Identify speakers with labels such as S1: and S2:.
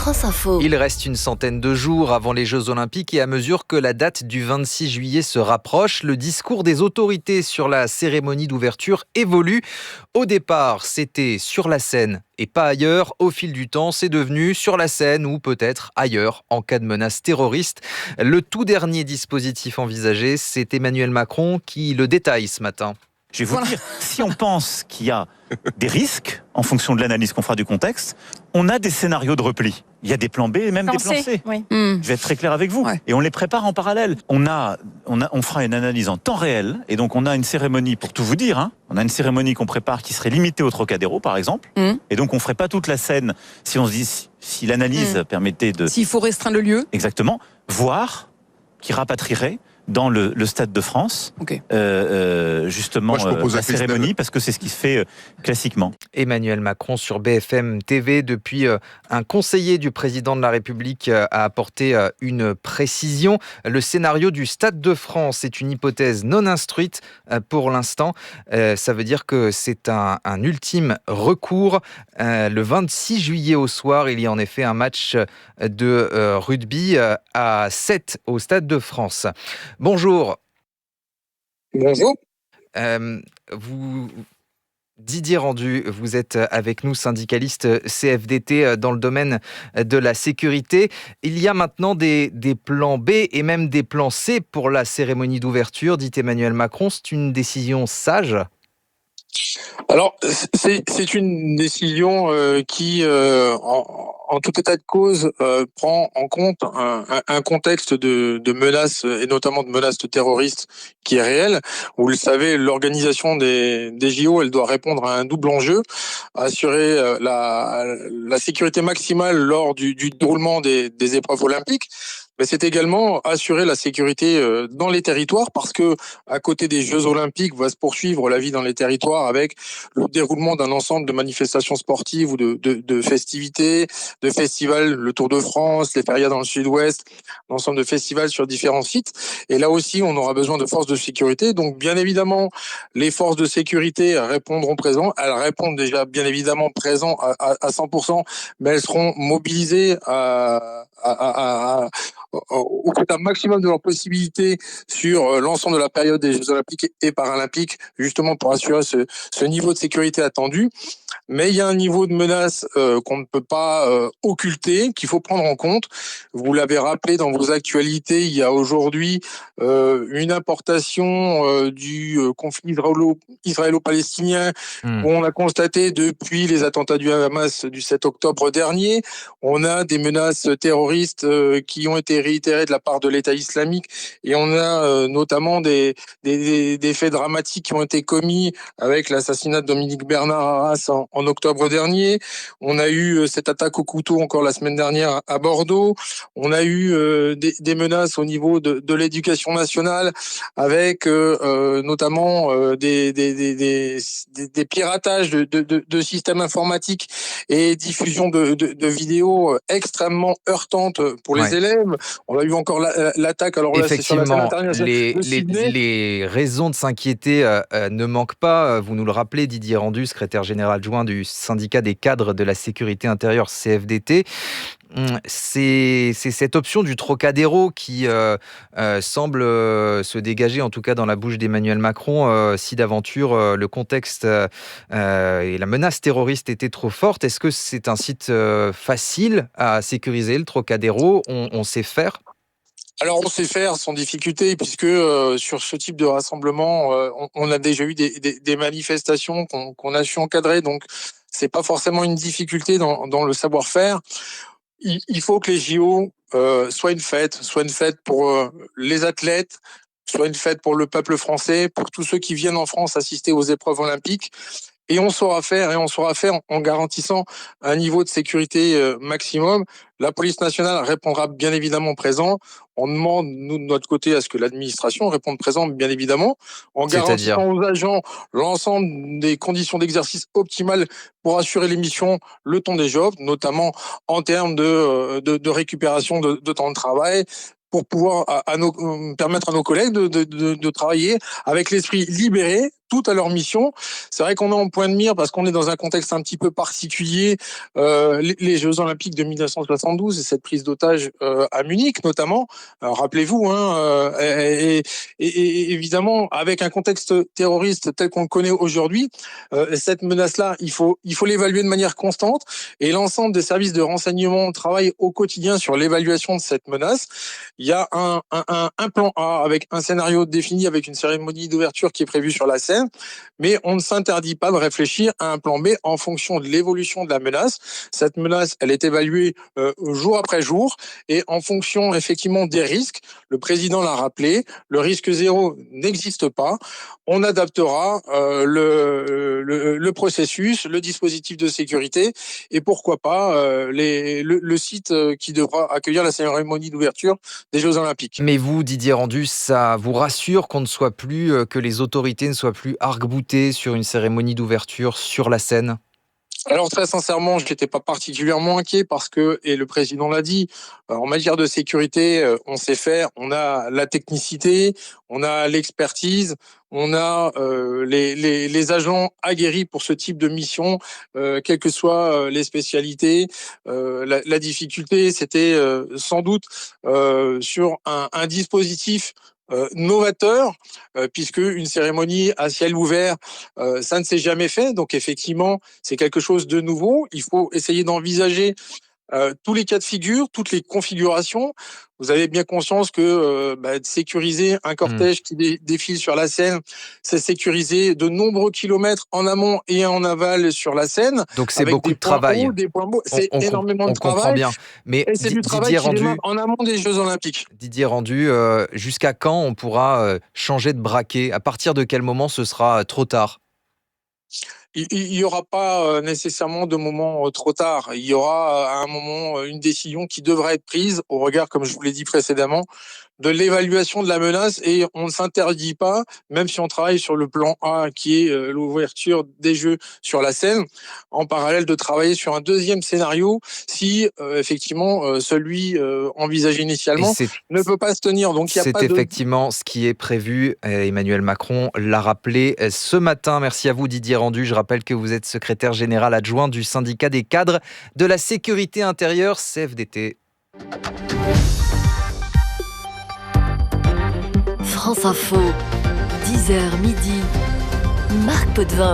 S1: France Info.
S2: Il reste une centaine de jours avant les Jeux Olympiques et à mesure que la date du 26 juillet se rapproche, le discours des autorités sur la cérémonie d'ouverture évolue. Au départ, c'était sur la scène et pas ailleurs. Au fil du temps, c'est devenu sur la scène ou peut-être ailleurs en cas de menace terroriste. Le tout dernier dispositif envisagé, c'est Emmanuel Macron qui le détaille ce matin.
S3: Je vais vous dire, si on pense qu'il y a des risques, en fonction de l'analyse qu'on fera du contexte, on a des scénarios de repli. Il y a des plans B et même des plans C.
S4: Oui.
S3: Je vais être très clair avec vous.
S4: Ouais.
S3: Et on les prépare en parallèle. On fera une analyse en temps réel. Et donc, on a une cérémonie, pour tout vous dire, hein, on a une cérémonie qu'on prépare qui serait limitée au Trocadéro, par exemple. Et donc, on ne ferait pas toute la scène si on se dit, si l'analyse permettait de...
S4: S'il faut restreindre le lieu.
S3: Exactement. Voire qui rapatrierait dans le Stade de France, justement, la cérémonie, parce que c'est ce qui se fait classiquement.
S2: Emmanuel Macron sur BFM TV. Depuis, un conseiller du président de la République a apporté une précision. Le scénario du Stade de France est une hypothèse non instruite pour l'instant. Ça veut dire que c'est un ultime recours. Le 26 juillet au soir, il y a en effet un match de rugby à 7 au Stade de France. Bonjour.
S5: Bonjour.
S2: Didier Rendu, vous êtes avec nous, syndicaliste CFDT dans le domaine de la sécurité. Il y a maintenant des plans B et même des plans C pour la cérémonie d'ouverture, dit Emmanuel Macron. C'est une décision sage ?
S5: Alors, c'est une décision qui, en tout état de cause, prend en compte un contexte de menaces, et notamment de menaces terroristes, qui est réel. Vous le savez, l'organisation des JO, elle doit répondre à un double enjeu, assurer la sécurité maximale lors du déroulement des épreuves olympiques, mais c'est également assurer la sécurité dans les territoires, parce que à côté des Jeux Olympiques va se poursuivre la vie dans les territoires avec le déroulement d'un ensemble de manifestations sportives ou de festivités, de festivals, le Tour de France, les férias dans le Sud-Ouest, l'ensemble de festivals sur différents sites. Et là aussi, on aura besoin de forces de sécurité. Donc, bien évidemment, les forces de sécurité répondront présent. Elles répondent déjà bien évidemment présent à 100%, mais elles seront mobilisées au maximum de leurs possibilités sur l'ensemble de la période des Jeux Olympiques et Paralympiques, justement pour assurer ce niveau de sécurité attendu. Mais il y a un niveau de menace qu'on ne peut pas occulter, qu'il faut prendre en compte. Vous l'avez rappelé dans vos actualités, il y a aujourd'hui une importation du conflit israélo-palestinien où on a constaté depuis les attentats du Hamas du 7 octobre dernier. On a des menaces terroristes qui ont été réitérées de la part de l'État islamique, et on a notamment des faits dramatiques qui ont été commis avec l'assassinat de Dominique Bernard à Arras en octobre dernier. On a eu cette attaque au couteau encore la semaine dernière à Bordeaux. On a eu des menaces au niveau de l'éducation nationale avec notamment des piratages de systèmes informatiques et diffusion de vidéos extrêmement heurtantes pour les élèves. On a eu encore l'attaque, alors là, c'est sur la scène internationale de Sydney.
S2: Les raisons de s'inquiéter ne manquent pas. Vous nous le rappelez, Didier Rendu, secrétaire général adjoint du syndicat des cadres de la sécurité intérieure CFDT. C'est cette option du Trocadéro qui semble se dégager, en tout cas dans la bouche d'Emmanuel Macron, si d'aventure le contexte et la menace terroriste étaient trop forte. Est-ce que c'est un site facile à sécuriser, le Trocadéro ? On sait faire ?
S5: Alors, on sait faire sans difficulté, puisque sur ce type de rassemblement, on a déjà eu des manifestations qu'on a su encadrer, donc c'est pas forcément une difficulté dans le savoir-faire. Il faut que les JO soient une fête pour les athlètes, soit une fête pour le peuple français, pour tous ceux qui viennent en France assister aux épreuves olympiques. Et on saura faire en garantissant un niveau de sécurité maximum. La police nationale répondra bien évidemment présent. On demande, nous, de notre côté, à ce que l'administration réponde présent, bien évidemment, en garantissant aux agents l'ensemble des conditions d'exercice optimales pour assurer les missions le temps des jobs, notamment en termes de récupération de temps de travail, pour pouvoir permettre à nos collègues de travailler avec l'esprit libéré, tout à leur mission. C'est vrai qu'on est en point de mire parce qu'on est dans un contexte un petit peu particulier, les Jeux Olympiques de 1972 et cette prise d'otage à Munich notamment. Rappelez-vous, et évidemment avec un contexte terroriste tel qu'on le connaît aujourd'hui, cette menace-là, il faut l'évaluer de manière constante et l'ensemble des services de renseignement travaillent au quotidien sur l'évaluation de cette menace. Il y a un plan A avec un scénario défini avec une cérémonie d'ouverture qui est prévue sur la scène, mais on ne s'interdit pas de réfléchir à un plan B en fonction de l'évolution de la menace. Cette menace, elle est évaluée jour après jour et en fonction effectivement des risques. Le président l'a rappelé, le risque zéro n'existe pas. On adaptera le processus, le dispositif de sécurité et pourquoi pas le site qui devra accueillir la cérémonie d'ouverture des Jeux Olympiques.
S2: Mais vous, Didier Rendu, ça vous rassure qu'on ne soit plus, que les autorités ne soient plus arc-boutées sur une cérémonie d'ouverture sur la scène?
S5: Alors très sincèrement, je n'étais pas particulièrement inquiet parce que, et le président l'a dit, en matière de sécurité, on sait faire, on a la technicité, on a l'expertise, on a les agents aguerris pour ce type de mission, quelles que soient les spécialités. La difficulté, c'était sans doute sur un dispositif novateur, puisque une cérémonie à ciel ouvert, ça ne s'est jamais fait. Donc effectivement, c'est quelque chose de nouveau. Il faut essayer d'envisager tous les cas de figure, toutes les configurations. Vous avez bien conscience que sécuriser un cortège qui défile sur la Seine, c'est sécuriser de nombreux kilomètres en amont et en aval sur la Seine.
S2: Donc c'est beaucoup de travail.
S5: Des points hauts, c'est énormément
S2: on
S5: de travail.
S2: comprend bien. Mais
S5: et c'est du travail
S2: Didier
S5: qui
S2: Rendu,
S5: démarre en amont des Jeux Olympiques.
S2: Didier Rendu, jusqu'à quand on pourra changer de braquet? À partir de quel moment ce sera trop tard?
S5: Il n'y aura pas nécessairement de moment trop tard. Il y aura à un moment une décision qui devra être prise au regard, comme je vous l'ai dit précédemment, de l'évaluation de la menace et on ne s'interdit pas, même si on travaille sur le plan A qui est l'ouverture des Jeux sur la scène, en parallèle de travailler sur un deuxième scénario si effectivement celui envisagé initialement ne peut pas se tenir. Donc il y a pas
S2: effectivement ce qui est prévu. Emmanuel Macron l'a rappelé ce matin. Merci à vous Didier Rendu. Je rappelle que vous êtes secrétaire général adjoint du syndicat des cadres de la sécurité intérieure CFDT.
S1: France Info, 10h midi, Marc Potvin.